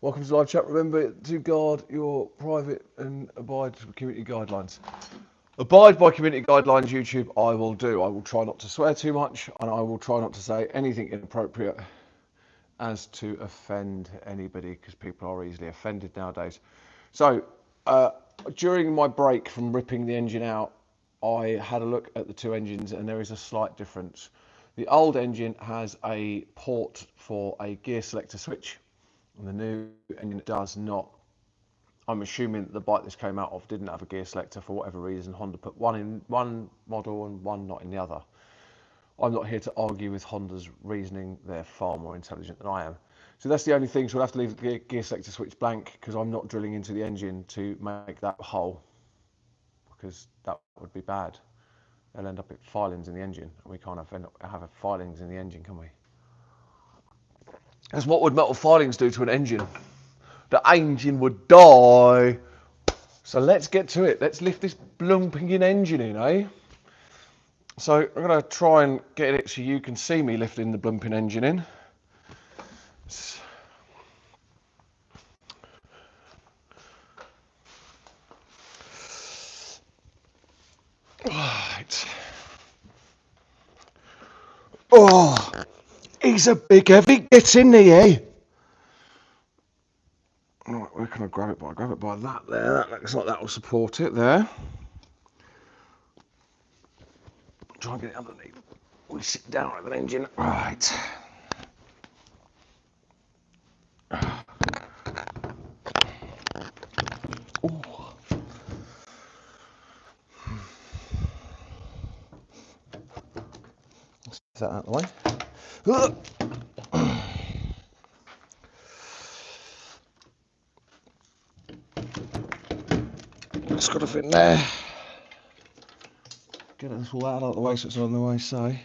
Welcome to live chat. Remember to guard your private and abide by community guidelines. Abide by community guidelines, YouTube, I will do. I will try not to swear too much and I will try not to say anything inappropriate as to offend anybody because people are easily offended nowadays. So, during my break from ripping the engine out, I had a look at the two engines and there is a slight difference. The old engine has a port for a gear selector switch and the new engine does not. I'm assuming that the bike this came out of didn't have a gear selector for whatever reason. Honda put one in one model and one not in the other. I'm not here to argue with Honda's reasoning. They're far more intelligent than I am. So that's the only thing. So we'll have to leave the gear selector switch blank because I'm not drilling into the engine to make that hole because that would be bad. They'll end up with filings in the engine and we can't have filings in the engine, can we? That's what would metal filings do to an engine? The engine would die. So let's get to it. Let's lift this blumping engine in, eh? So I'm going to try and get it so you can see me lifting the blumping engine in. Right. Oh, he's a big heavy git in here. Right, where can I grab it by? Grab it by that there. That looks like that will support it there. Try and get it underneath. We sit down with an engine. Right. Ooh. Let's get that out of the way. It's got to fit in there. Get this all out of the way so it's on the way, so it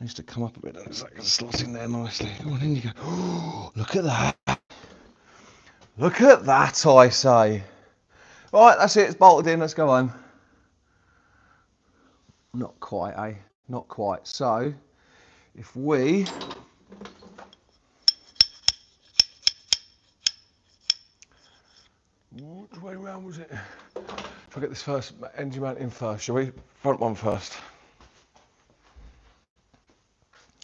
needs to come up a bit and it's like slot in there nicely. Come on, in you go. Oh, look at that. Look at that, I say. Right, that's it, it's bolted in, let's go home. Not quite, eh? Not quite. So, if we... Which way round was it? If I get this first engine mount in first, shall we? Front one first.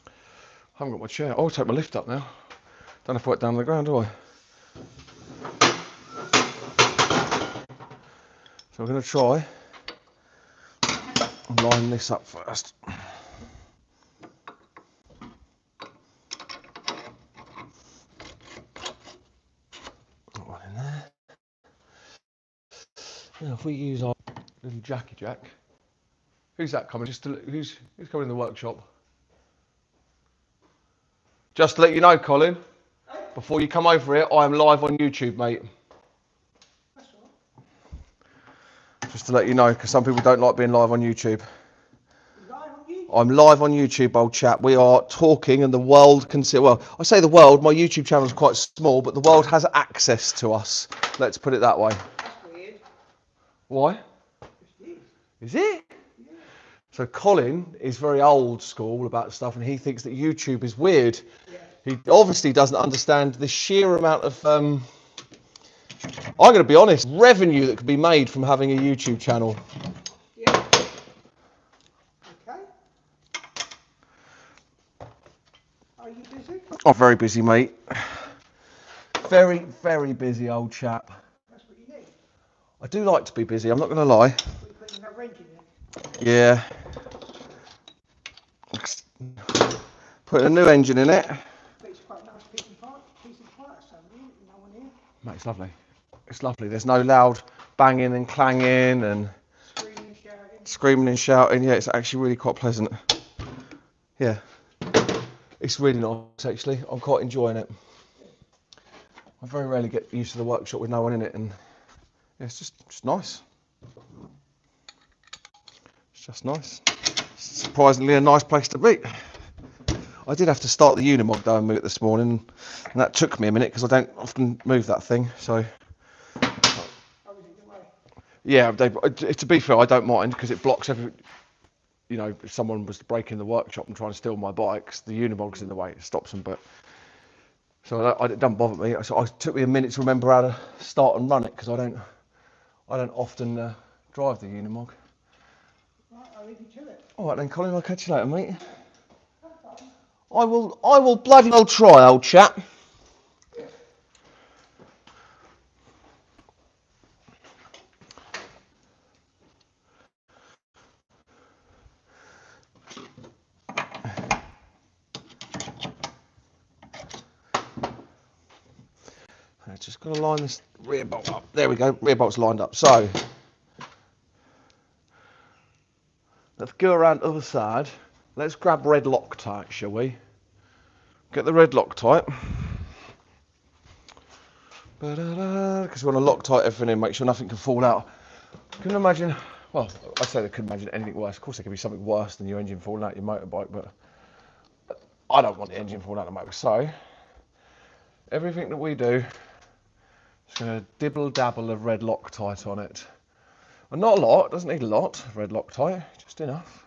I haven't got my chair. Oh, I'll take my lift up now. Don't have to work down on the ground, do I? So I'm going to try and line this up first. Got one in there. Now if we use our little jacky jack. Who's that coming? Who's coming in the workshop? Just to let you know, Colin, before you come over here, I am live on YouTube, mate. That's all right. Just to let you know, because some people don't like being live on YouTube. I'm live on YouTube, old chap. We are talking and the world can see, well, I say the world, my YouTube channel is quite small, but the world has access to us. Let's put it that way. That's weird. Why? Is it? Yeah. So Colin is very old school about stuff and he thinks that YouTube is weird. Yeah. He obviously doesn't understand the sheer amount of, I'm going to be honest, revenue that could be made from having a YouTube channel. Yeah. Okay. Are you busy? I'm very busy, mate. Very, very busy, old chap. That's what you need. I do like to be busy, I'm not going to lie. We're putting that wrench in there. Yeah. Put a new engine in it. But it's quite a nice piece of parts, so no one here. Mate, it's lovely. It's lovely. There's no loud banging and clanging and screaming and shouting. Yeah, it's actually really quite pleasant. Yeah. It's really nice, actually. I'm quite enjoying it. I very rarely get used to the workshop with no one in it, and yeah, it's just nice. It's just nice. It's surprisingly a nice place to be. I did have to start the Unimog though and move it this morning, and that took me a minute because I don't often move that thing. So yeah, to be fair, I don't mind because it blocks every. You know, if someone was to break in the workshop and try and steal my bikes, the Unimog's in the way, it stops them. But So it doesn't bother me. So it took me a minute to remember how to start and run it because I don't often drive the Unimog. Right, I'll leave you to it. All right then, Colin. I'll catch you later, mate. I will bloody well try, old chap. I just got to line this rear bolt up. There we go. Rear bolt's lined up. So let's go around the other side. Let's grab red Loctite, shall we? Get the red Loctite. Because we want to Loctite everything in, make sure nothing can fall out. Couldn't imagine, well, I say they couldn't imagine anything worse. Of course, there could be something worse than your engine falling out your motorbike, but I don't want the engine falling out of the motorbike. So, everything that we do is going to dibble dabble of red Loctite on it. And not a lot, doesn't need a lot of red Loctite, just enough.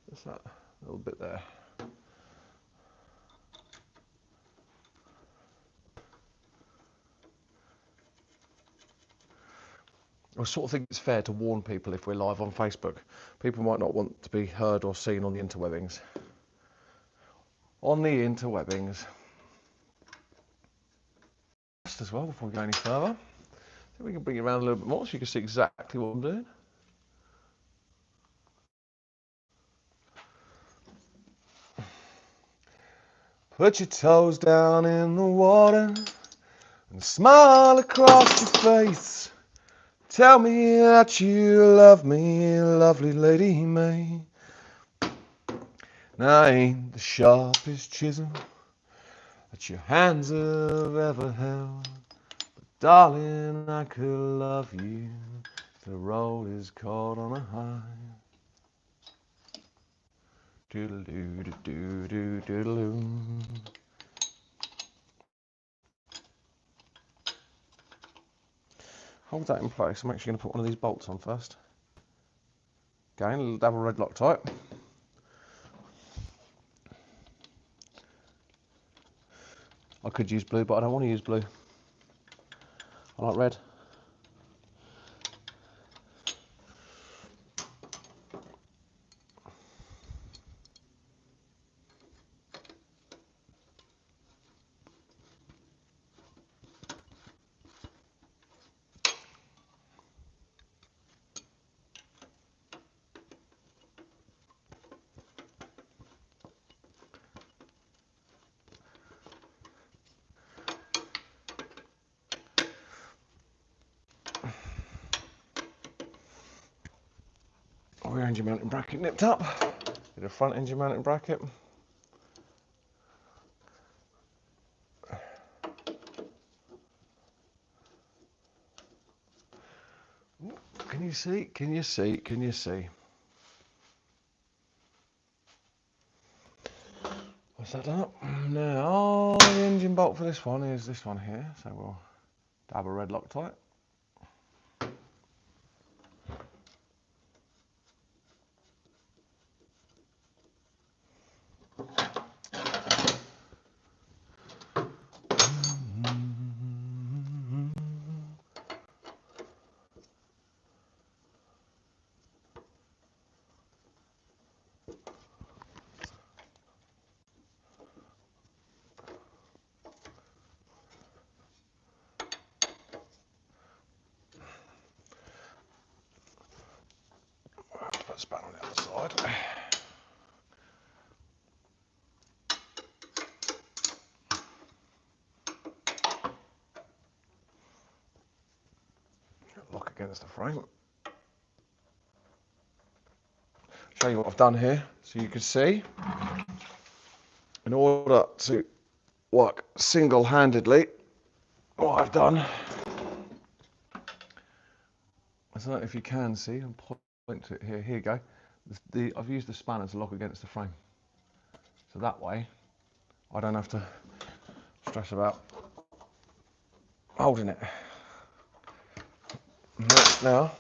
What's that little bit there? I sort of think it's fair to warn people if we're live on Facebook. People might not want to be heard or seen on the interwebbings. On the interwebbings. Just as well, before we go any further, I think we can bring it around a little bit more so you can see exactly what I'm doing. Put your toes down in the water and smile across your face. Tell me that you love me, lovely Lady May. And I ain't the sharpest chisel that your hands have ever held. But darling, I could love you if the road is cold on a high. Doodle-doo-doo-doo-doo-doo-doo. Hold that in place. I'm actually going to put one of these bolts on first. Again, a little double red Loctite. I could use blue, but I don't want to use blue. I like red. Rear engine mounting bracket nipped up. Get a front engine mounting bracket. Can you see? Can you see? Can you see? What's that done up? Now, the engine bolt for this one is this one here. So we'll dab a red Loctite. Put a spanner on the other side. Lock against the frame. Show you what I've done here so you can see. In order to work single-handedly, what I've done, I don't know if you can see, and point to it here. Here you go. I've used the spanner to lock against the frame, so that way I don't have to stress about holding it. Now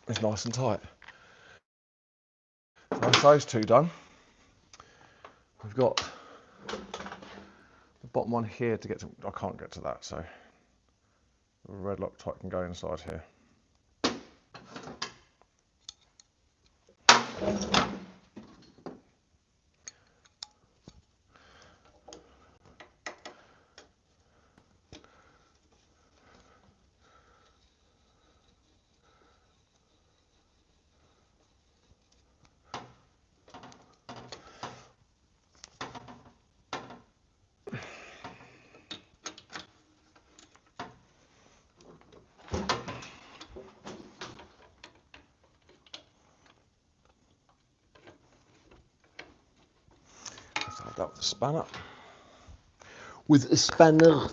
it's nice and tight. So that's those two done. We've got the bottom one here to get to. I can't get to that, so the red Loctite can go inside here. Hold that with a spanner. With a spanner.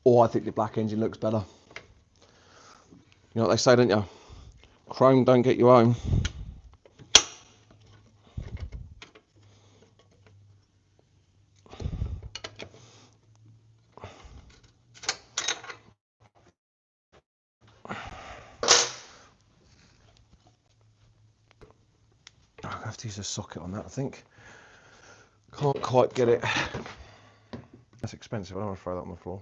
Oh, I think the black engine looks better. You know what they say, don't you? Chrome don't get you home. I have to use a socket on that, I think. Can't quite get it. That's expensive. I don't want to throw that on the floor.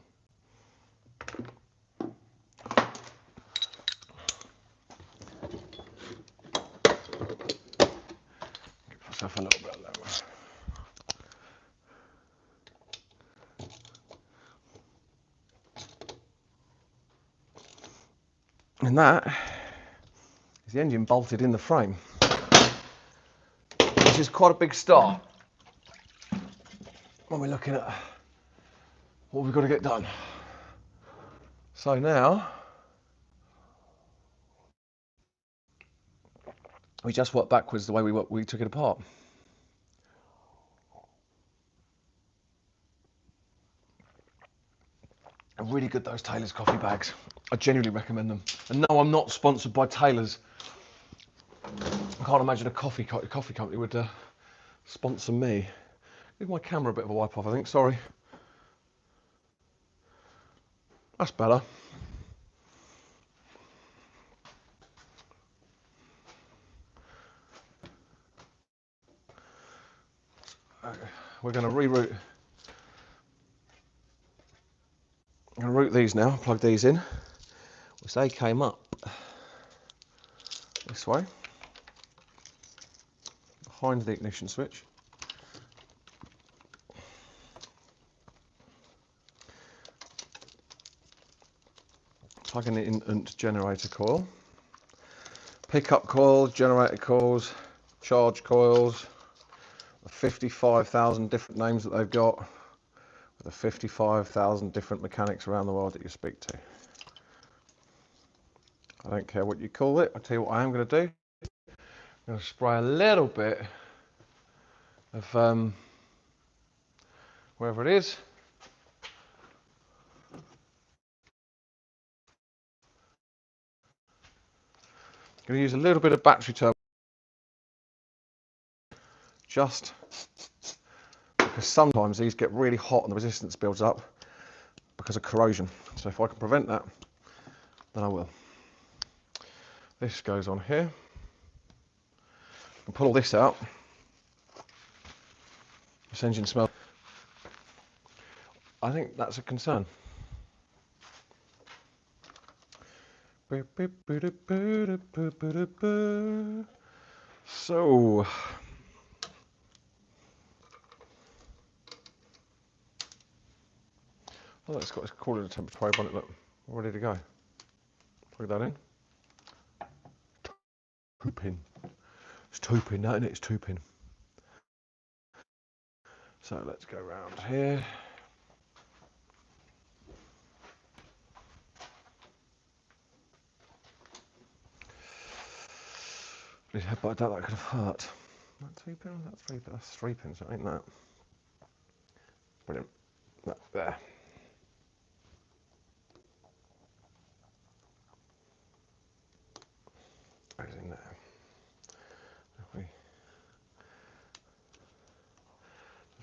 Give myself a little bit of that. And that is the engine bolted in the frame, which is quite a big start when we're looking at what we've got to get done. So now we just work backwards the way we took it apart. Really good, those Taylor's coffee bags. I genuinely recommend them. And no, I'm not sponsored by Taylor's. I can't imagine a coffee company would sponsor me. Give my camera a bit of a wipe off, I think. Sorry. That's better. We're going to reroute. I'm going to route these now. Plug these in. Which they came up this way, behind the ignition switch. Plugging it into generator coil, pickup coils, generator coils, charge coils, the 55,000 different names that they've got, with the 55,000 different mechanics around the world that you speak to. I don't care what you call it. I'll tell you what I am going to do. I'm going to spray a little bit of wherever it is. I'm going to use a little bit of battery turbo, just because sometimes these get really hot and the resistance builds up because of corrosion. So if I can prevent that, then I will. This goes on here. I'll pull all this out. This engine smells. I think that's a concern. So, oh, it's got its coolant temperature probe on it. Look, ready to go. Plug that in. 2-pin. It's 2-pin, that, isn't it? It's 2-pin. So let's go around here. Please headbutt that could have hurt. That 2-pin? That's 3 pins. That's 3 pins. That ain't that. Brilliant. That there.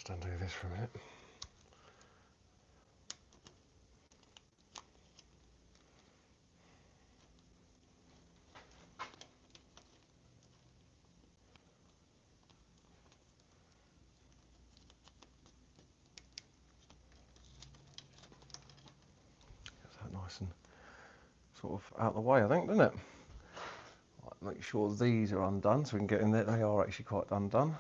Just undo this for a minute. Gets that nice and sort of out of the way, I think, doesn't it? Right, make sure these are undone so we can get in there. They are actually quite undone.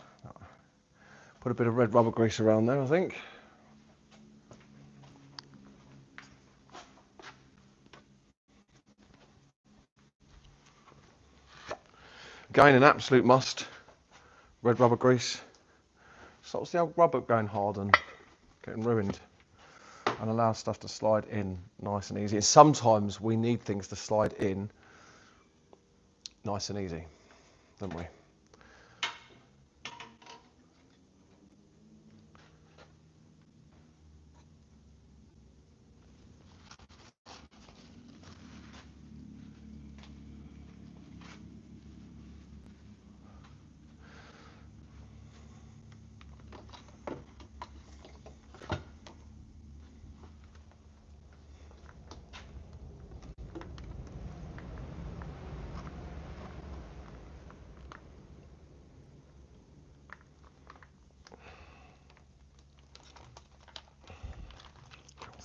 Put a bit of red rubber grease around there, I think. Again, an absolute must. Red rubber grease. Stops the old rubber going hard and getting ruined, and allows stuff to slide in nice and easy. And sometimes we need things to slide in nice and easy, don't we?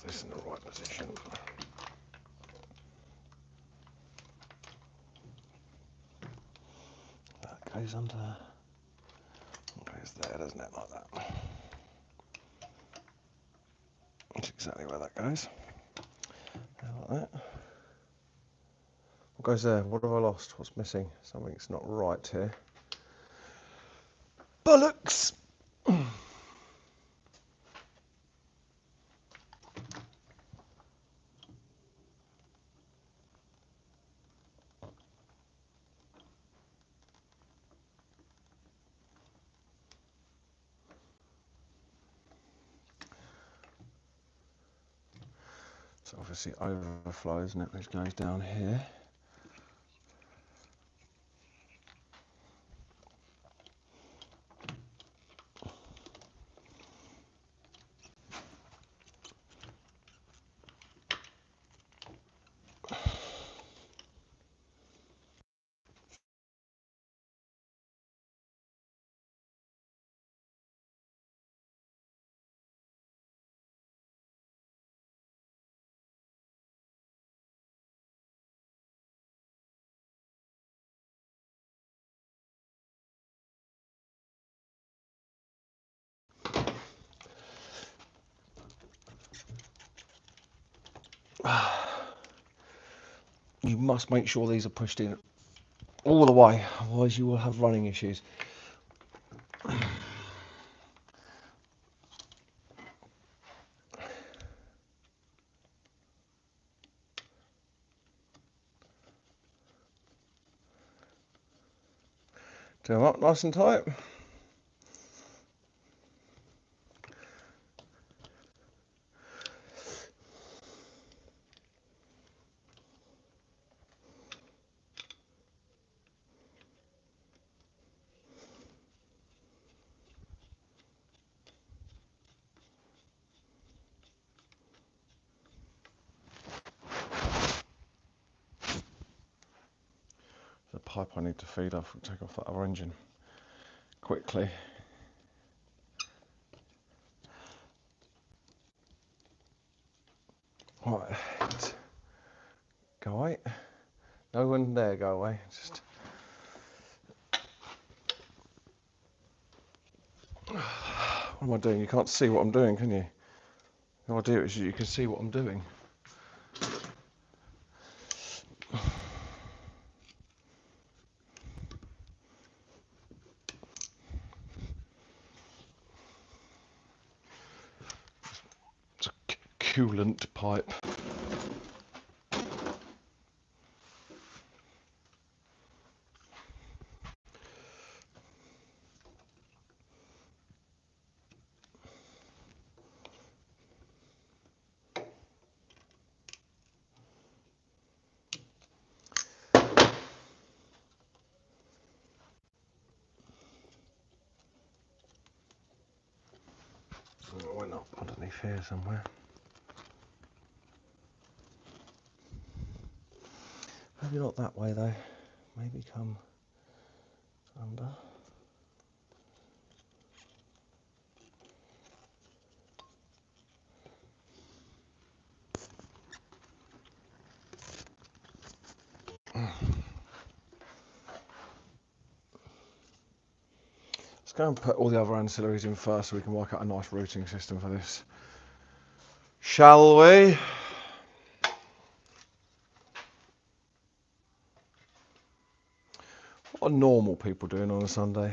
Put this in the right position. That goes under. Goes there, doesn't it? Like that. That's exactly where that goes. Like that. What goes there? What have I lost? What's missing? Something's not right here. Bollocks! So obviously overflow, isn't it, which goes down here. You must make sure these are pushed in all the way, otherwise you will have running issues. Do them up nice and tight. The pipe I need to feed off, we'll take off that other engine quickly. Right, go away. No one there, go away. Just what am I doing? You can't see what I'm doing, can you? The idea is you can see what I'm doing. It's a coolant pipe. It went up underneath here somewhere. Maybe not that way though. Maybe come under. Let's go and put all the other ancillaries in first so we can work out a nice routing system for this. Shall we? What are normal people doing on a Sunday?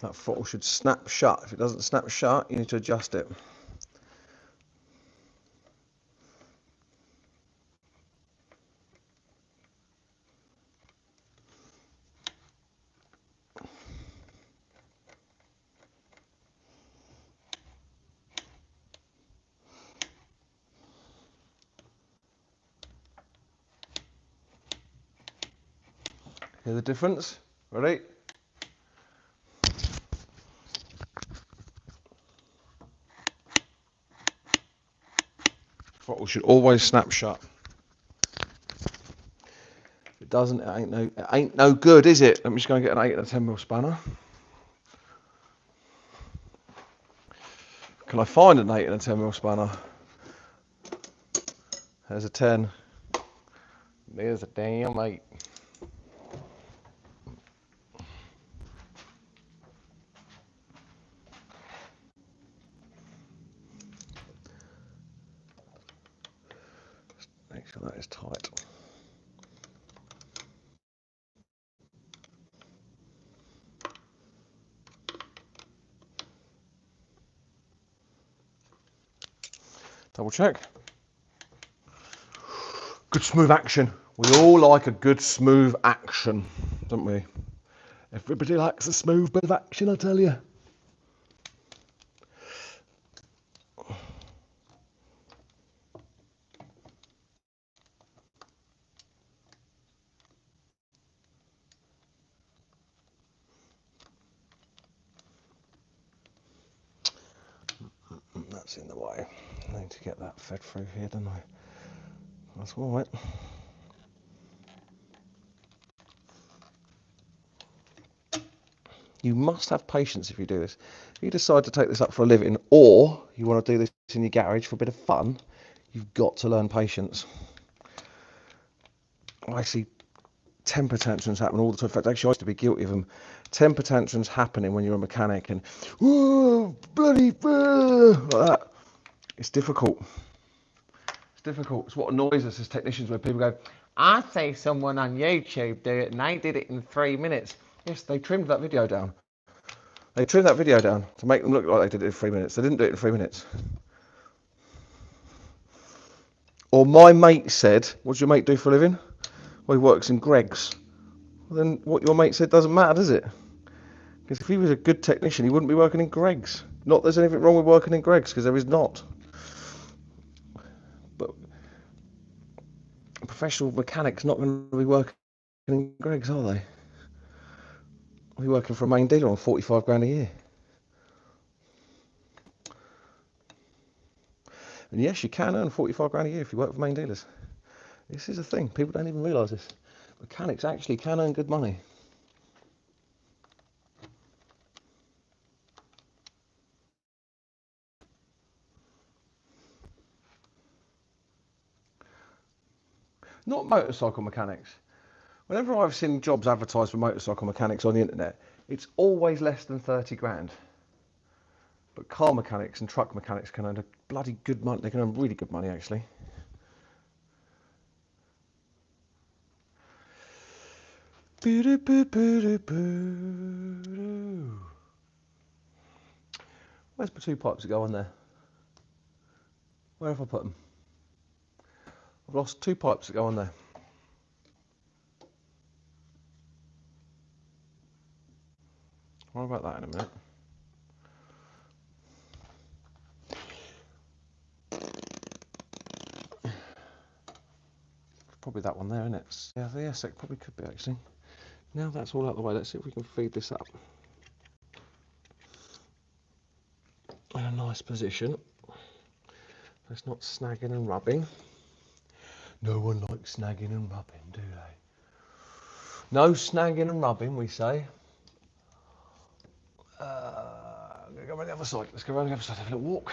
That throttle should snap shut. If it doesn't snap shut, you need to adjust it. Hear the difference? Ready? Throttle should always snap shut. If it doesn't, it ain't no good, is it? Let me just go and get an 8 and a 10mm spanner. Can I find an 8 and a 10mm spanner? There's a 10. There's a damn 8. Make sure that is tight. Double check. Good smooth action. We all like a good smooth action, don't we? Everybody likes a smooth bit of action, I tell you. That's in the way. I need to get that fed through here, don't I? That's all right. You must have patience if you do this. If you decide to take this up for a living, or you want to do this in your garage for a bit of fun, you've got to learn patience. I see temper tantrums happen all the time. In fact, actually, I used to be guilty of them. Temper tantrums happening when you're a mechanic and, oh, bloody, like that. It's difficult. It's difficult. It's what annoys us as technicians when people go, I see someone on YouTube do it and they did it in 3 minutes. Yes, they trimmed that video down. They trimmed that video down to make them look like they did it in 3 minutes. They didn't do it in 3 minutes. Or my mate said, what does your mate do for a living? Well, he works in Greggs. Well, then what your mate said doesn't matter, does it? Because if he was a good technician, he wouldn't be working in Greggs. Not that there's anything wrong with working in Greggs, because there is not. But a professional mechanic's not going to be working in Greggs, are they? I'll be working for a main dealer on 45 grand a year. And yes, you can earn 45 grand a year if you work for main dealers. This is a thing. People don't even realise this. Mechanics actually can earn good money. Not motorcycle mechanics. Whenever I've seen jobs advertised for motorcycle mechanics on the internet, it's always less than 30 grand. But car mechanics and truck mechanics can earn a bloody good money. They can earn really good money, actually. Where's my 2 pipes that go on there? Where have I put them? I've lost 2 pipes that go on there. What about that in a minute? Probably that one there, isn't it? Yeah, yes, it probably could be actually. Now that's all out of the way, let's see if we can feed this up in a nice position. It's not snagging and rubbing. No one likes snagging and rubbing, do they? No snagging and rubbing, we say. I'm going to go around the other side. Let's go around the other side, have a little walk.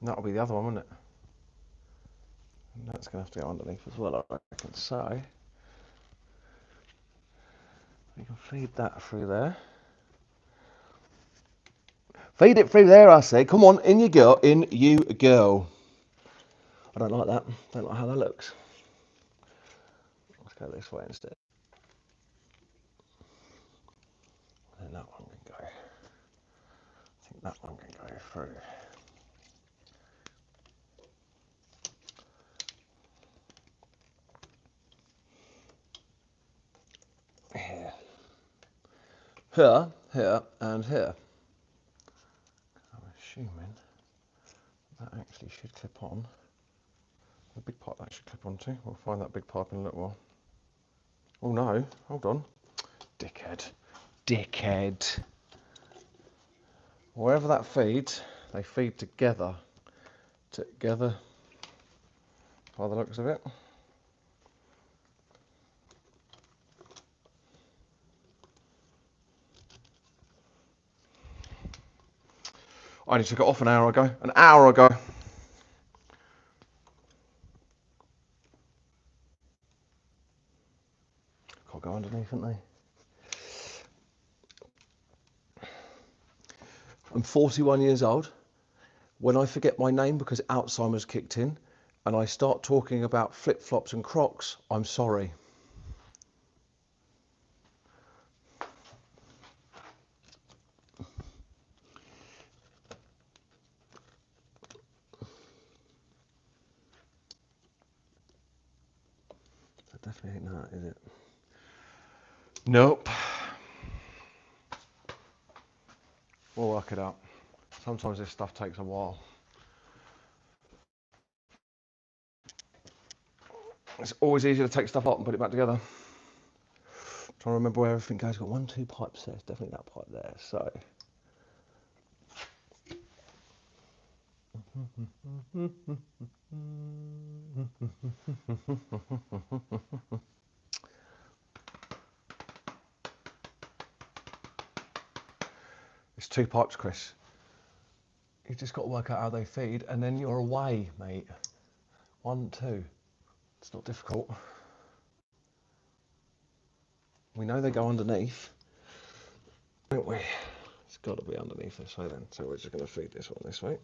And that'll be the other one, won't it? And that's going to have to go underneath as well, I reckon. So, we can feed that through there. Feed it through there, I say. Come on, in you go, in you go. I don't like that. Don't like how that looks. Let's go this way instead. And then that one can go. I think that one can go through. Here. Here, here, and here. I'm assuming that actually should clip on. The big pipe that should clip onto. We'll find that big pipe in a little while. Oh no, hold on. Dickhead. Dickhead. Wherever that feeds, they feed together. Together. By the looks of it. I only took it off an hour ago. An hour ago. Can't go underneath, haven't they? I'm 41 years old. When I forget my name because Alzheimer's kicked in and I start talking about flip-flops and Crocs, I'm sorry. That definitely ain't that, is it? Nope. We'll work it out. Sometimes this stuff takes a while. It's always easier to take stuff up and put it back together. I'm trying to remember where everything goes. Got 1, 2 pipes there. It's definitely that pipe there. So. It's 2 pipes, Chris. You've just got to work out how they feed, and then you're away, mate. 1, 2. It's not difficult. We know they go underneath, don't we? It's got to be underneath this way then. So we're just going to feed this one this way.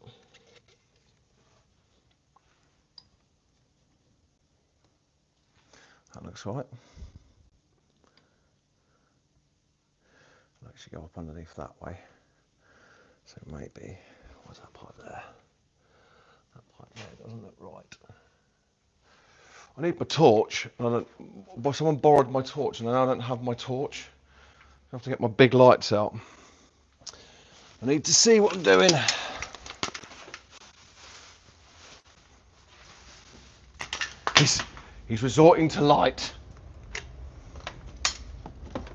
That looks right. It'll actually go up underneath that way. So maybe, what's that pipe there? That pipe there doesn't look right. I need my torch. Someone borrowed my torch and I don't have my torch. I have to get my big lights out. I need to see what I'm doing. He's resorting to light.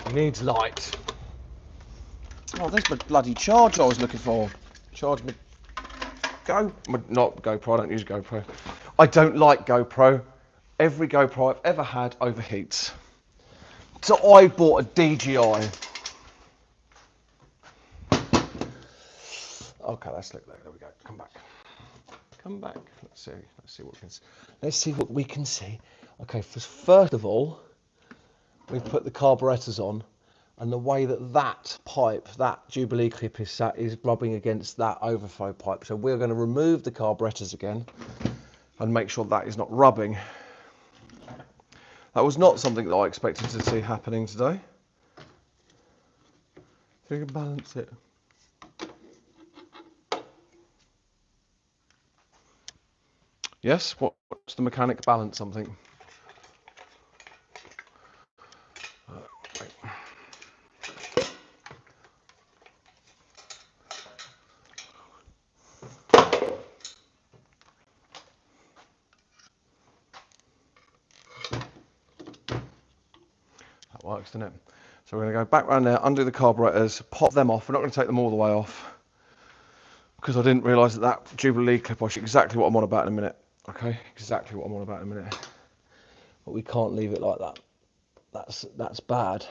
He needs light. Oh, there's my bloody charger I was looking for. Charge me. Not GoPro, I don't use GoPro. I don't like GoPro. Every GoPro I've ever had overheats. So I bought a DJI. Okay, let's look there. There we go. Come back. Come back. Let's see what we can see. Let's see what we can see. Okay, first of all, we've put the carburetors on, and the way that pipe, that Jubilee clip is sat, is rubbing against that overflow pipe. So we're going to remove the carburetors again and make sure that is not rubbing. That was not something that I expected to see happening today. So you can balance it. Yes, what's the mechanic balance something? Wait. That works, doesn't it? So we're going to go back around there, undo the carburetors, pop them off. We're not going to take them all the way off because I didn't realise that Jubilee clip, I should exactly what I'm on about in a minute. Okay, exactly what I'm on about in a minute. But we can't leave it like that. That's bad.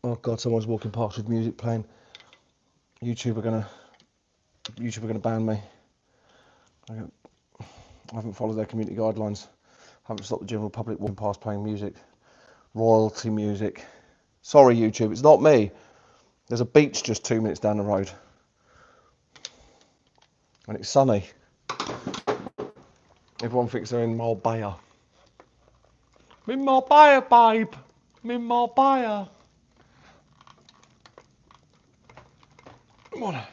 Oh God, someone's walking past with music playing. YouTube are gonna ban me. I haven't followed their community guidelines. I haven't stopped the general public walking past playing music. Royalty music. Sorry YouTube, it's not me. There's a beach just 2 minutes down the road. And it's sunny. Everyone thinks they're in Marbella. I'm in Marbella, babe. I'm in Marbella. Come on.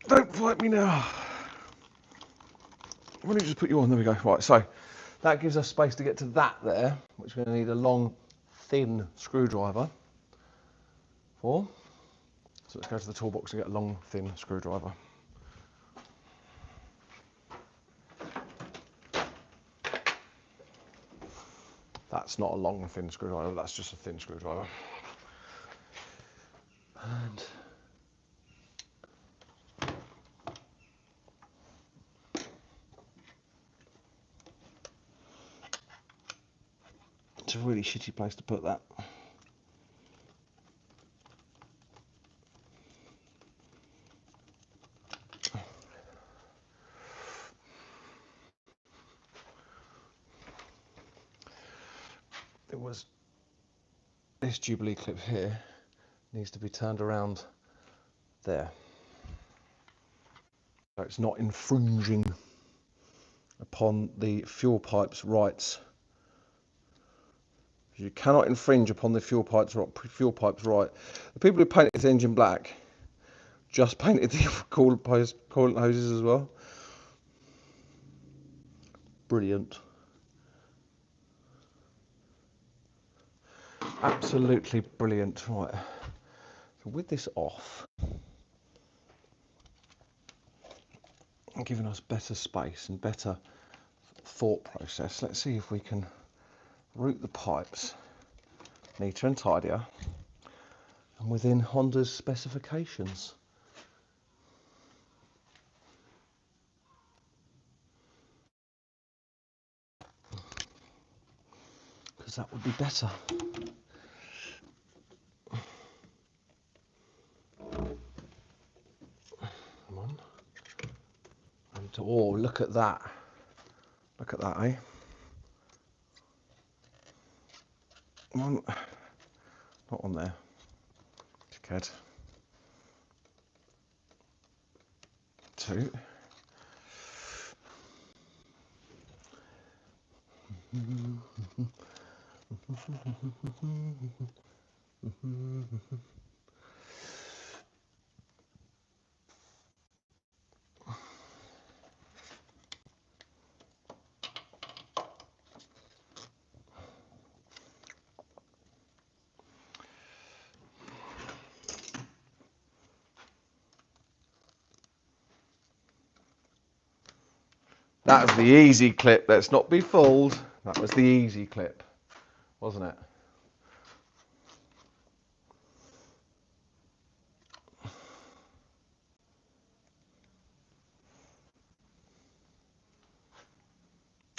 Don't fight me now. Why don't you just put you on? There we go. Right, so that gives us space to get to that there, which we're going to need a long, thin screwdriver for. So let's go to the toolbox and get a long, thin screwdriver. That's not a long, thin screwdriver, that's just a thin screwdriver. And it's a really shitty place to put that. It was this Jubilee clip here needs to be turned around there. So it's not infringing upon the fuel pipe's rights. You cannot infringe upon the fuel pipe's right. The people who painted this engine black just painted the coolant hoses as well. Brilliant. Absolutely brilliant. Right. So with this off, and giving us better space and better thought process, let's see if we can route the pipes neater and tidier and within Honda's specifications. Because that would be better. Come on. And oh, look at that. Look at that, eh? Come on. Not on there. Dickhead. 2. That was the easy clip. Let's not be fooled. That was the easy clip, wasn't it?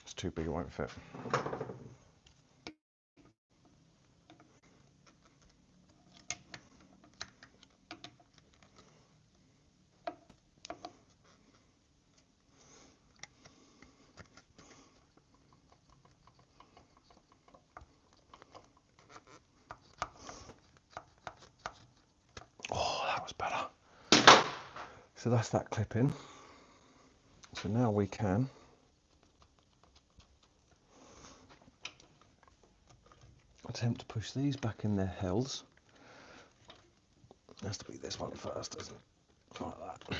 It's too big, it won't fit. Oh, that was better. So that's that clip in. So now we can attempt to push these back in their hells. It has to be this one first, doesn't it? Like that.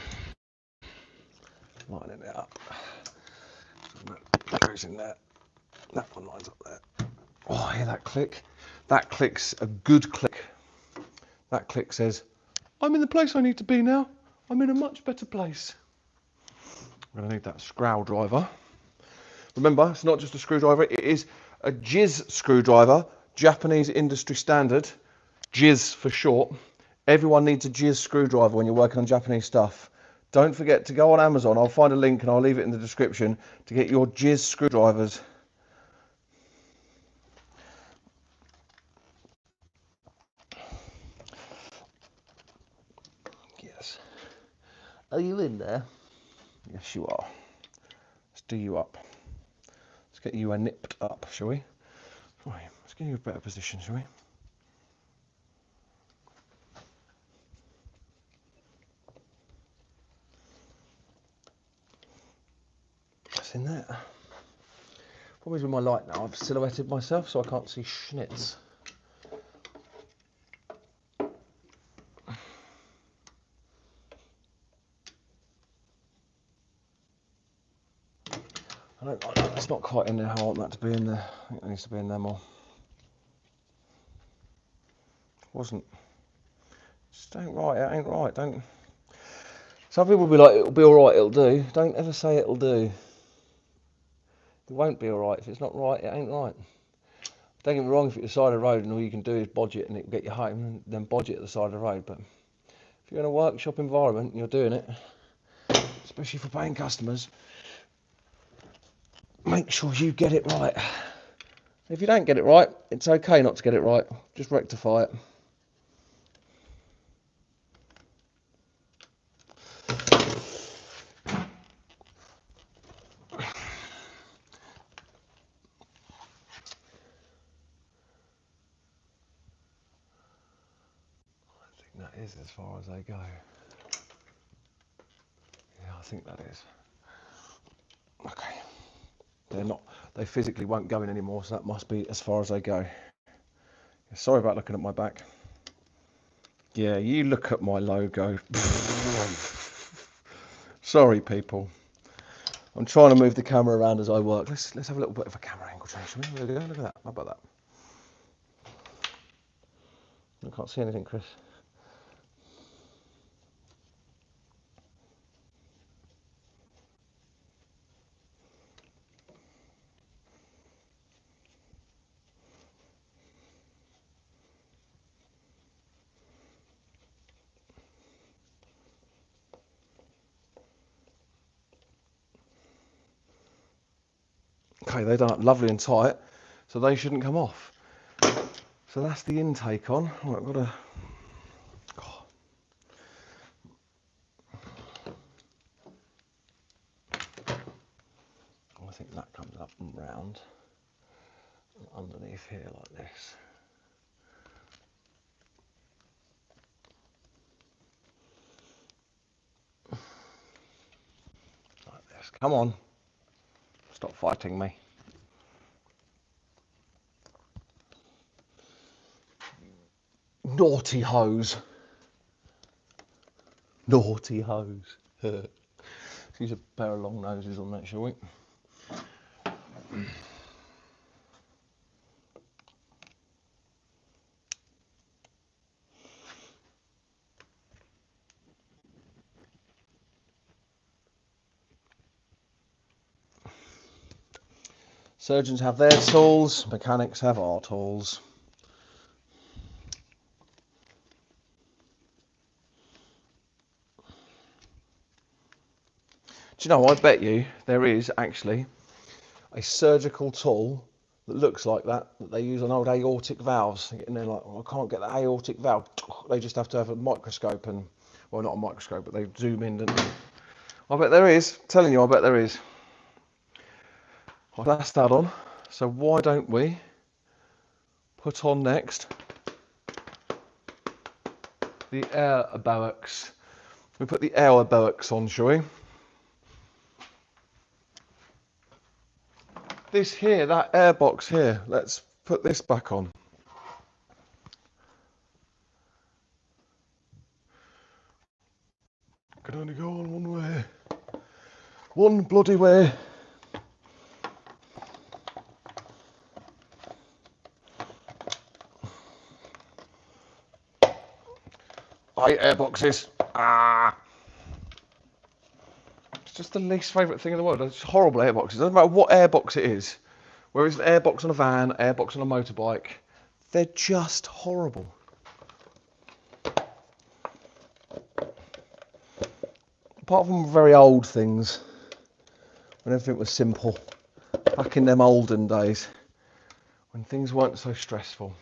Lining it up. So that goes in there. That one lines up there. Oh, I hear that click. That click's a good click. That click says, I'm in the place I need to be now. I'm in a much better place. I'm going to need that screwdriver. Remember, it's not just a screwdriver, it is a jizz screwdriver, Japanese industry standard, jizz for short. Everyone needs a jizz screwdriver when you're working on Japanese stuff. Don't forget to go on Amazon. I'll find a link and I'll leave it in the description to get your jizz screwdrivers. Yes. Are you in there? Yes, you are. Let's do you up. Let's get you nipped up, shall we? Right, let's get you a better position, shall we? That's in there. Probably with my light now, I've silhouetted myself so I can't see schnitz. I don't like that. It's not quite in there how I want that to be in there. I think it needs to be in there more. Wasn't. Just ain't right. It ain't right. Don't. Some people will be like, it'll be alright, it'll do. Don't ever say it'll do. It won't be alright. If it's not right, it ain't right. Don't get me wrong, if you're at the side of the road and all you can do is bodge it and it'll get you home, then bodge it at the side of the road. But if you're in a workshop environment and you're doing it, especially for paying customers, make sure you get it right. If you don't get it right, it's okay not to get it right. Just rectify it. That is as far as they go. Yeah, I think that is. Okay. They're not, they physically won't go in anymore, so that must be as far as they go. Sorry about looking at my back. Yeah, you look at my logo. Sorry, people. I'm trying to move the camera around as I work. Let's have a little bit of a camera angle change. There we go. Look at that. How about that? I can't see anything, Chris. Okay, they're done up lovely and tight, so they shouldn't come off. So that's the intake on. Oh, I've got to. Oh. I think that comes up and round underneath here like this. Like this. Come on. Stop fighting me. Naughty hose. Naughty hose. Let's use a pair of long noses on that, shall we? Surgeons have their tools, mechanics have our tools. Do you know, I bet you there is actually a surgical tool that looks like that they use on old aortic valves. And they're like, oh, I can't get the aortic valve. They just have to have a microscope and, well, not a microscope, but they zoom in, don't they? I bet there is. I'm telling you, I bet there is. Well, that's that on. So why don't we put on next the air barracks? We put the air barracks on, shall we? This here, that air box here, let's put this back on. Can only go on one way. One bloody way. I hate airboxes. Ah. It's just the least favourite thing in the world. It's horrible airboxes. It doesn't matter what airbox it is. Whether it's an airbox on a van, airbox on a motorbike, they're just horrible. Apart from very old things, when everything was simple, back in them olden days, when things weren't so stressful.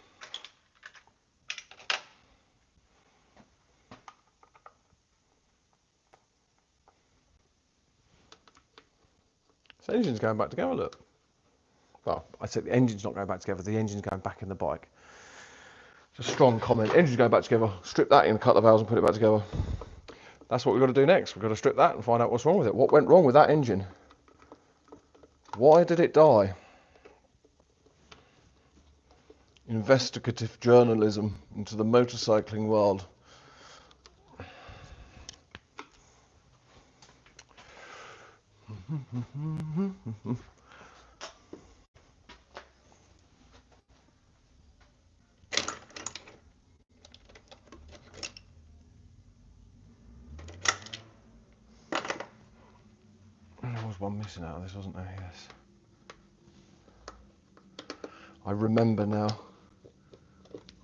So the engine's going back together, look. Well, I said the engine's not going back together, the engine's going back in the bike. It's a strong comment. Engine's going back together, strip that in, cut the valves and put it back together. That's what we've got to do next. We've got to strip that and find out what's wrong with it. What went wrong with that engine? Why did it die? Investigative journalism into the motorcycling world. There was one missing out of this, wasn't there? Yes. I remember now.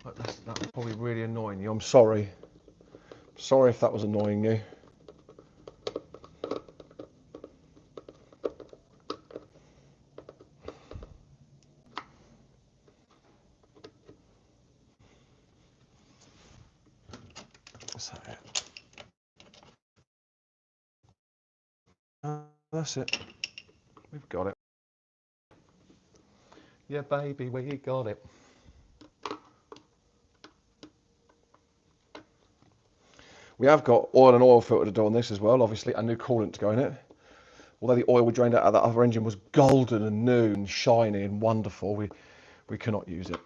That was probably really annoying you. I'm sorry. Sorry if that was annoying you. Is that it? That's it. We've got it. Yeah, baby, we got it. We have got oil and oil filter to do on this as well, obviously, a new coolant to go in it. Although the oil we drained out of that other engine was golden and new and shiny and wonderful, we cannot use it.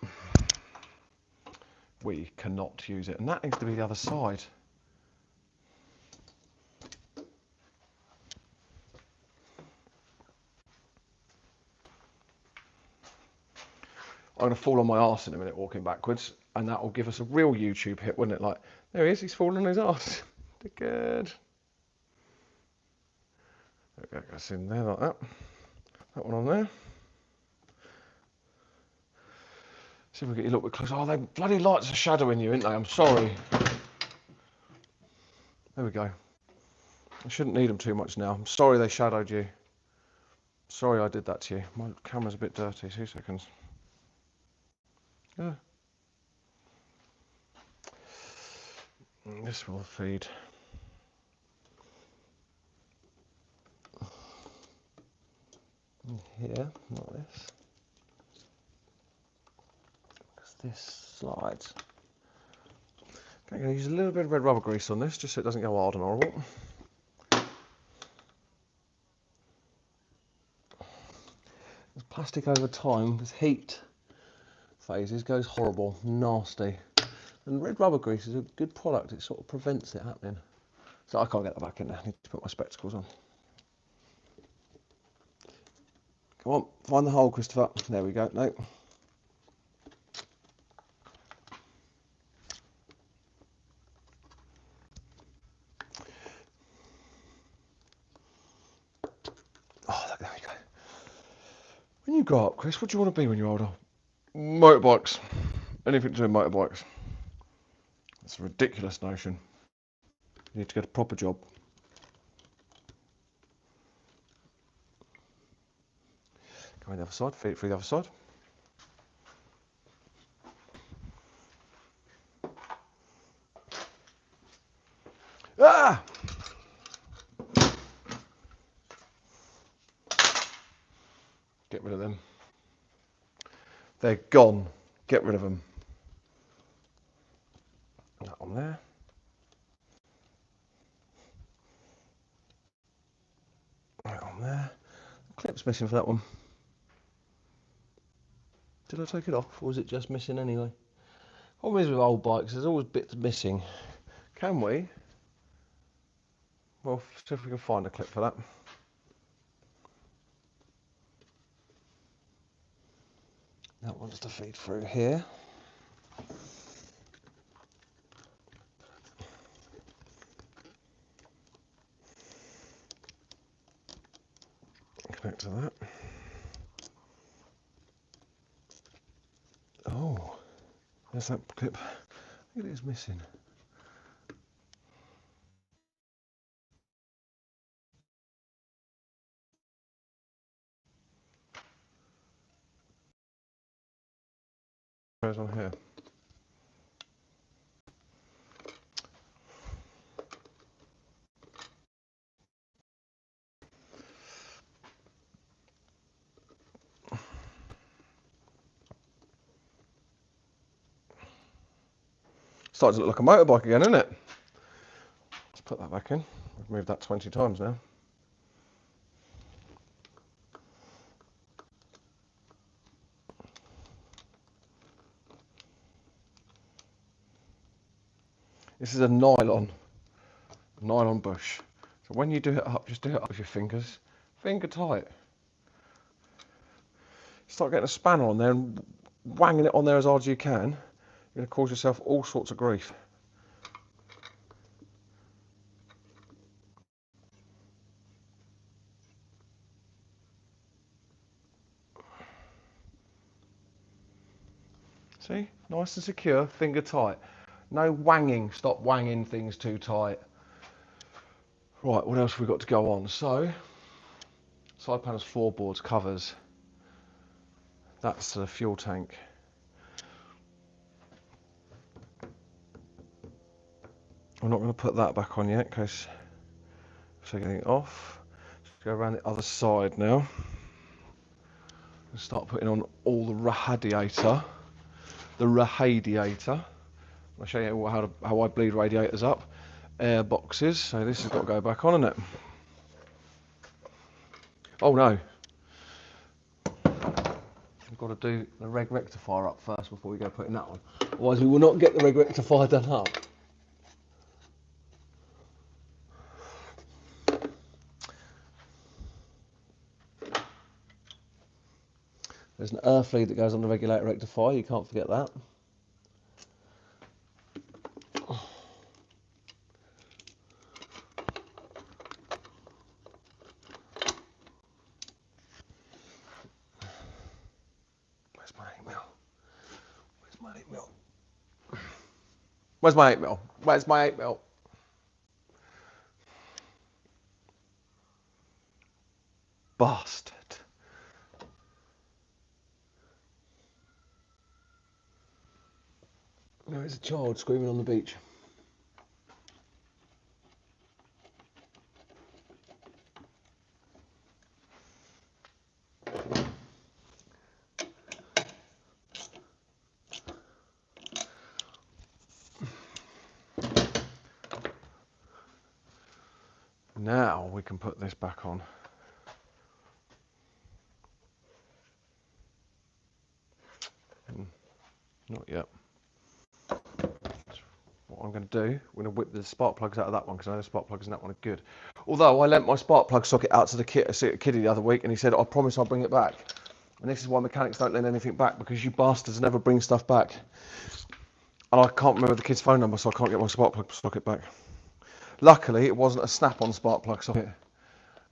We cannot use it. And that needs to be the other side. I'm going to fall on my arse in a minute walking backwards, and that will give us a real YouTube hit, wouldn't it? Like, there he is, he's fallen on his arse. Good. There we go, that's in there like that. That one on there. See if we get you a little bit closer. Oh, they bloody lights are shadowing you, aren't they? I'm sorry. There we go. I shouldn't need them too much now. I'm sorry they shadowed you. Sorry I did that to you. My camera's a bit dirty. 2 seconds. Yeah. This will feed. Here, not this. Because this slides. Okay, I'm going to use a little bit of red rubber grease on this, just so it doesn't go hard and horrible. This plastic over time, with heat phases, goes horrible, nasty. And red rubber grease is a good product, it sort of prevents it happening. So I can't get that back in there, I need to put my spectacles on. Come on, find the hole, Christopher. There we go, no. Oh, there we go. When you grow up, Chris, what do you want to be when you're older? Motorbikes. Anything to do with motorbikes. It's a ridiculous notion. You need to get a proper job. Go on the other side, feed it through the other side. Ah! Get rid of them. They're gone. Get rid of them. That on there. Right on there. The clip's missing for that one. Did I take it off, or was it just missing anyway? Problem is with old bikes, there's always bits missing. Can we? Well, see if we can find a clip for that. That one's to feed through here. Connect to that. Oh, there's that clip. I think it is missing. Goes on here. Starting to look like a motorbike again, isn't it? Let's put that back in. We've moved that 20 times now. This is a nylon bush. So when you do it up, just do it up with your fingers. Finger tight. Start getting a spanner on there and wanging it on there as hard as you can. You're going to cause yourself all sorts of grief. See? Nice and secure, finger tight. No wanging, stop wanging things too tight. Right, what else have we got to go on? So, side panels, floorboards, covers. That's the fuel tank. I'm not going to put that back on yet because I'm taking it off. Just go around the other side now. And start putting on all the radiator. The radiator. I'll show you how I bleed radiators up. Air boxes. So this has got to go back on, isn't it? Oh no. We've got to do the reg rectifier up first before we go putting that on. Otherwise we will not get the reg rectifier done up. There's an earth lead that goes on the regulator rectifier, you can't forget that. Where's my 8mm? Where's my 8mm? Where's my 8mm? Where's my 8mm? Bastard. There is a child screaming on the beach. Now we can put this back on. Not yet. What I'm going to do, we're going to whip the spark plugs out of that one because I know the spark plugs in that one are good. Although I lent my spark plug socket out to the kiddie the other week and he said, I promise I'll bring it back. And this is why mechanics don't lend anything back, because you bastards never bring stuff back. And I can't remember the kid's phone number, so I can't get my spark plug socket back. Luckily, it wasn't a snap-on spark plug socket,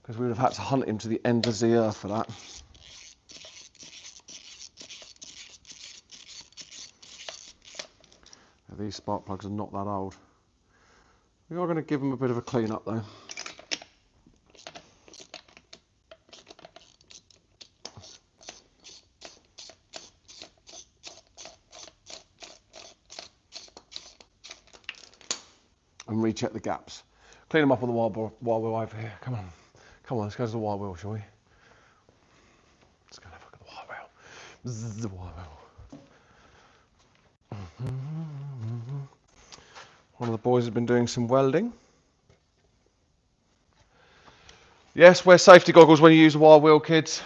because we would have had to hunt him to the end of the earth for that. These spark plugs are not that old. We are going to give them a bit of a clean up though. And recheck the gaps. Clean them up on the while we're over here. Come on, let's go to the wire wheel, shall we? Let's go and have a look at the wire wheel. Bzzz, the wire wheel. One of the boys has been doing some welding. Yes, wear safety goggles when you use the wire wheel, kids.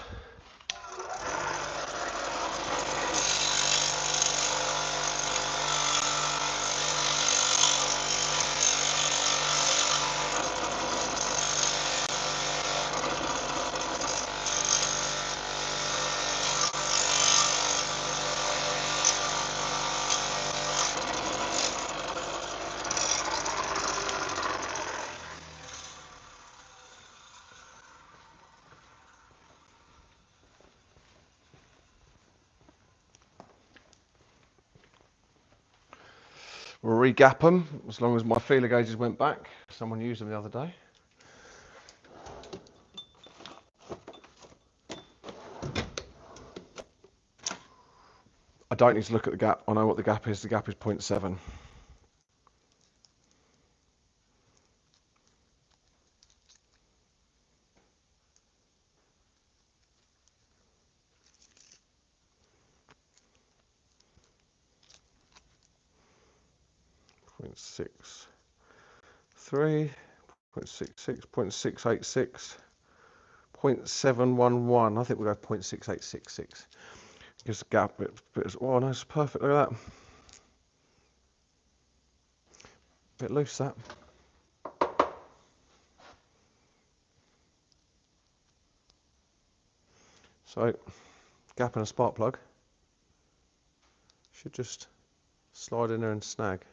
We'll re-gap them as long as my feeler gauges went back. Someone used them the other day. I don't need to look at the gap. I know what the gap is. The gap is 0.7. Point 0.63, 0.66, 0.686, 0.711. I think we'll go 0.6866. Gives the gap a bit. Oh no, it's perfect. Look at that. Bit loose that. So, gap in a spark plug should just slide in there and snag.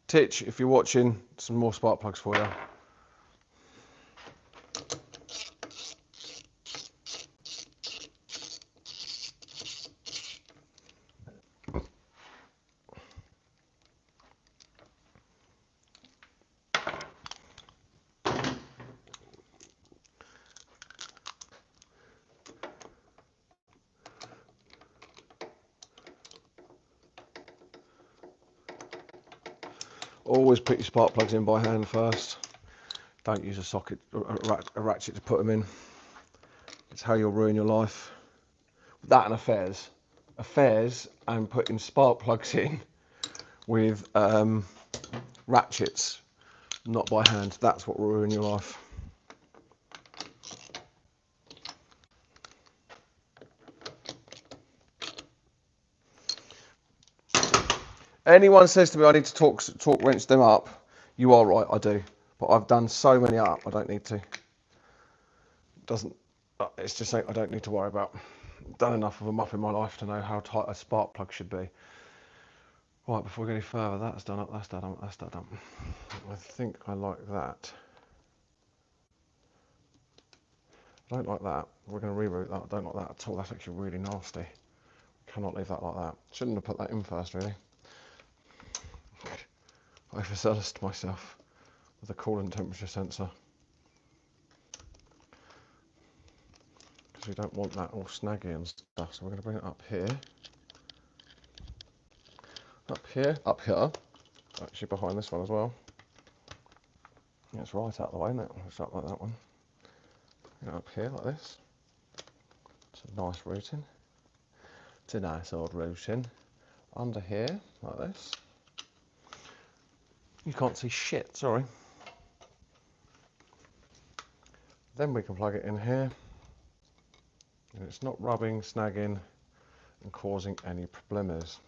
Titch, if you're watching, some more spark plugs for you. Always put your spark plugs in by hand first. Don't use a socket or a ratchet to put them in. It's how you'll ruin your life. That and affairs and putting spark plugs in with ratchets, not by hand. That's what will ruin your life. Anyone says to me I need to torque wrench them up, you are right, I do. But I've done so many up, I don't need to. It's just something I don't need to worry about. I've done enough of them up in my life to know how tight a spark plug should be. Right, before we go any further, that's done up, that's done up, that's done up. I think I like that. I don't like that. We're going to reroute that. I don't like that at all. That's actually really nasty. Cannot leave that like that. Shouldn't have put that in first, really. I overzealous myself with a coolant temperature sensor. Because we don't want that all snaggy and stuff. So we're going to bring it up here. Up here. Actually behind this one as well. Yeah, it's right out of the way, isn't it? It's up like that one. Bring it up here like this. It's a nice routing. It's a nice old routing. Under here, like this. You can't see shit, sorry. Then we can plug it in here. And it's not rubbing, snagging, and causing any problems.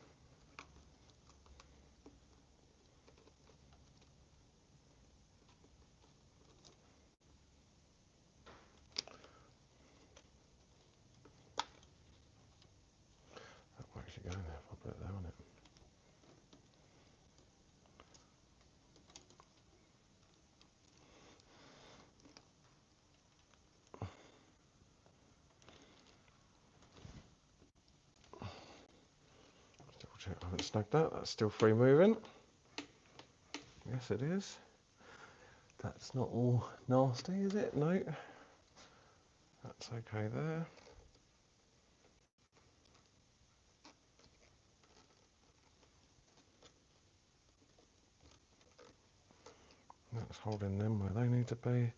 check I haven't snagged that. That's still free moving. Yes, it is. That's not all nasty, is it? No. That's okay there. That's holding them where they need to be.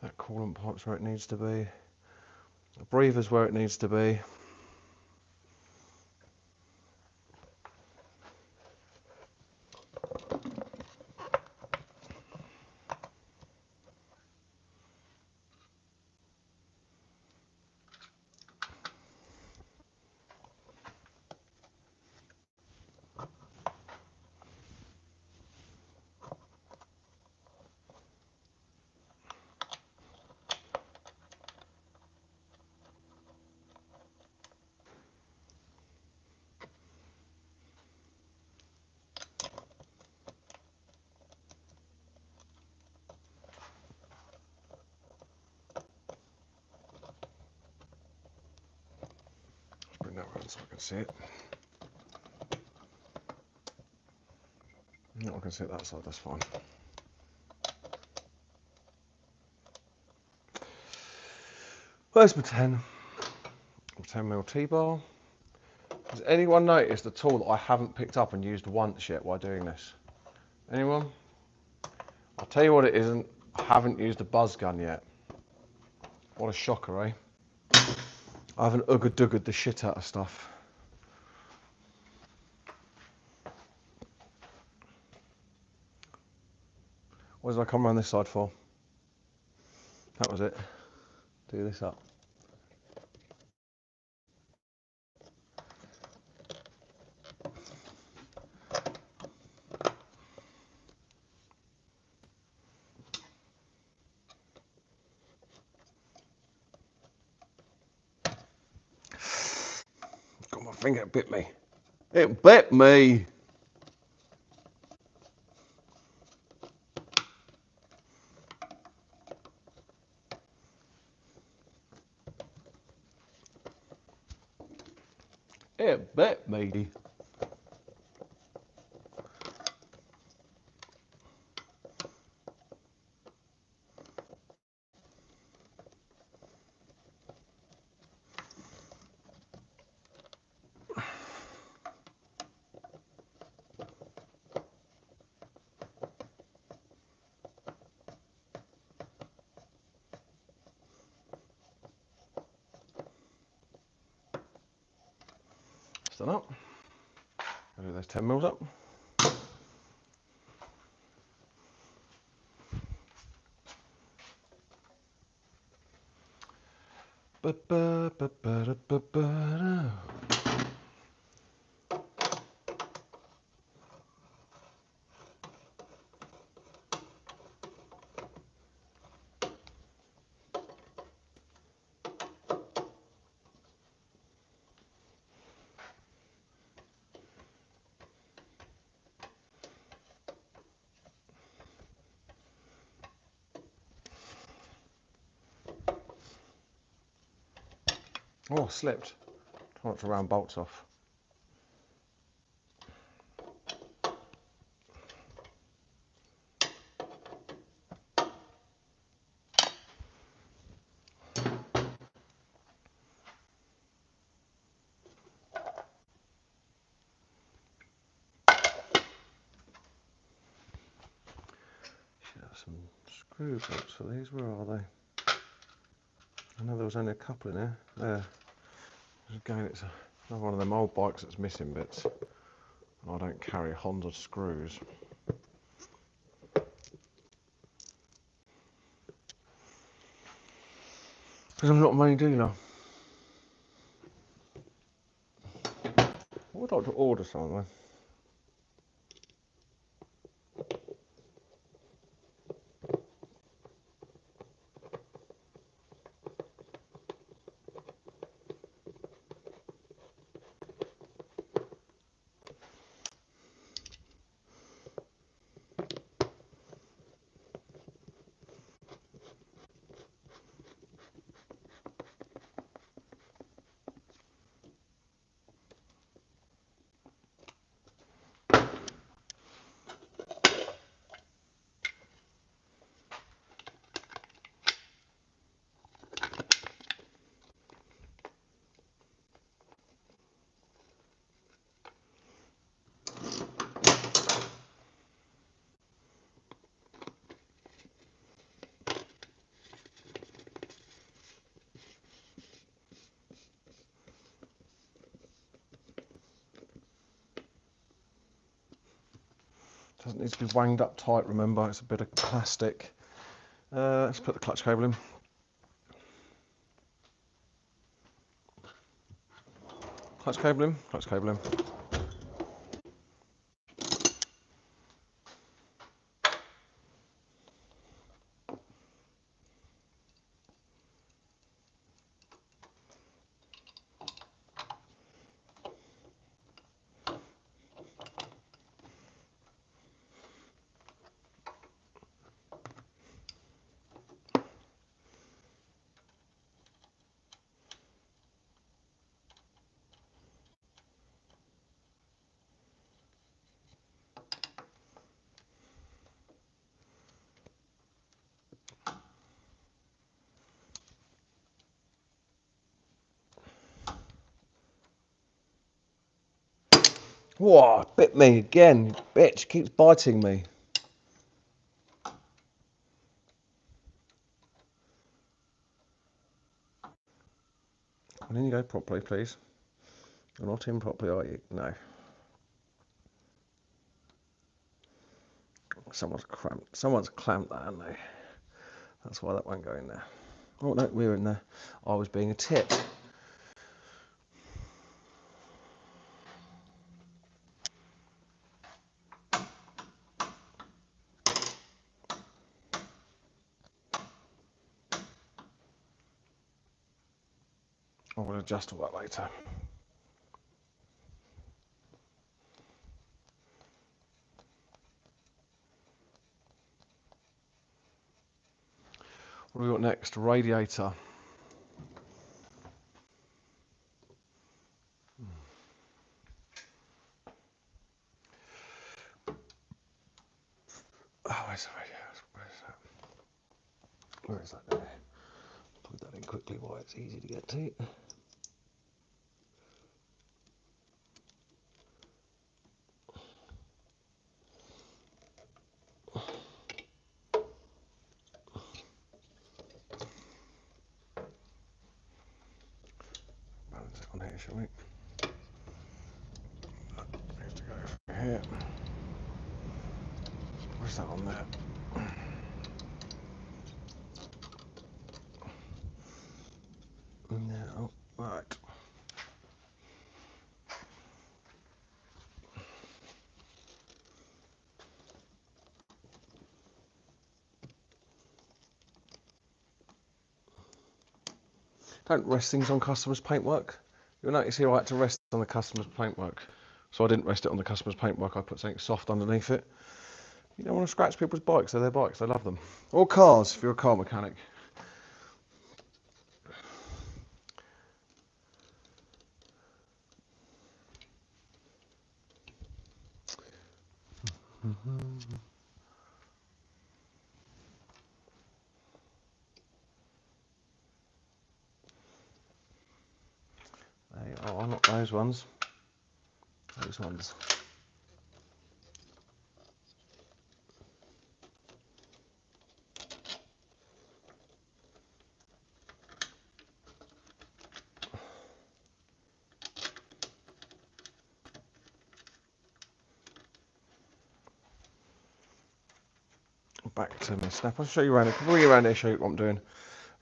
That coolant pipe's where it needs to be. The breather's where it needs to be. Bring that round so I can see it. No, I can see it that side, that's fine. Where's my 10mm T-bar. Has anyone noticed a tool that I haven't picked up and used once yet while doing this? Anyone? I'll tell you what it isn't. I haven't used a buzz gun yet. What a shocker, eh? I haven't ugga-duggered the shit out of stuff. What did I come around this side for? That was it. Do this up. Got my finger, it bit me. It bit me! It bit me. Stand up. I'll do those 10mm up. Oh, I slipped. Try not to round bolts off. Should have some screw bolts for these. Where are they? I know there was only a couple in there. There. Again, it's another one of them old bikes that's missing bits. I don't carry Honda screws. Because I'm not a main dealer. I would like to order something. Doesn't need to be wanged up tight, remember, it's a bit of plastic. Let's put the clutch cable in. Clutch cable in, clutch cable in. Whoa, bit me again, you bitch, keeps biting me. And then you go properly, please. You're not in properly, are you? No. Someone's clamped that, haven't they? That's why that won't go in there. Oh no, we're in there. I was being a tit. I will adjust all that later. What have we got next? Radiator. Oh, where's the radiator? Where is that there? Put that in quickly while it's easy to get to. Balance it on here, shall we? That needs to go over here. Where's that on there? No, right. Don't rest things on customers' paintwork. You'll notice here I had to rest on the customer's paintwork. So I didn't rest it on the customer's paintwork, I put something soft underneath it. You don't want to scratch people's bikes, they're their bikes, they love them. Or cars, if you're a car mechanic. They are not those ones. Those ones. Back to my snap. I'll show you around. I'll bring you around here, show you what I'm doing.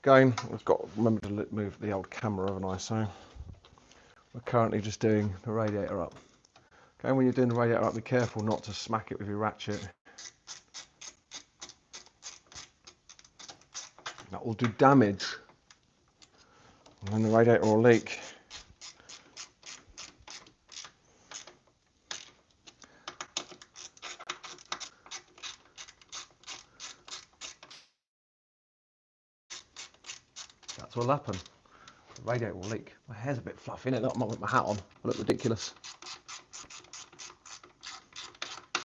Again, I've got to remember to move the old camera, haven't I? So we're currently just doing the radiator up. Okay, when you're doing the radiator up, be careful not to smack it with your ratchet. That will do damage, and then the radiator will leak. That's what'll happen. The radiator will leak. My hair's a bit fluffy, innit? I'm not with my hat on. I look ridiculous.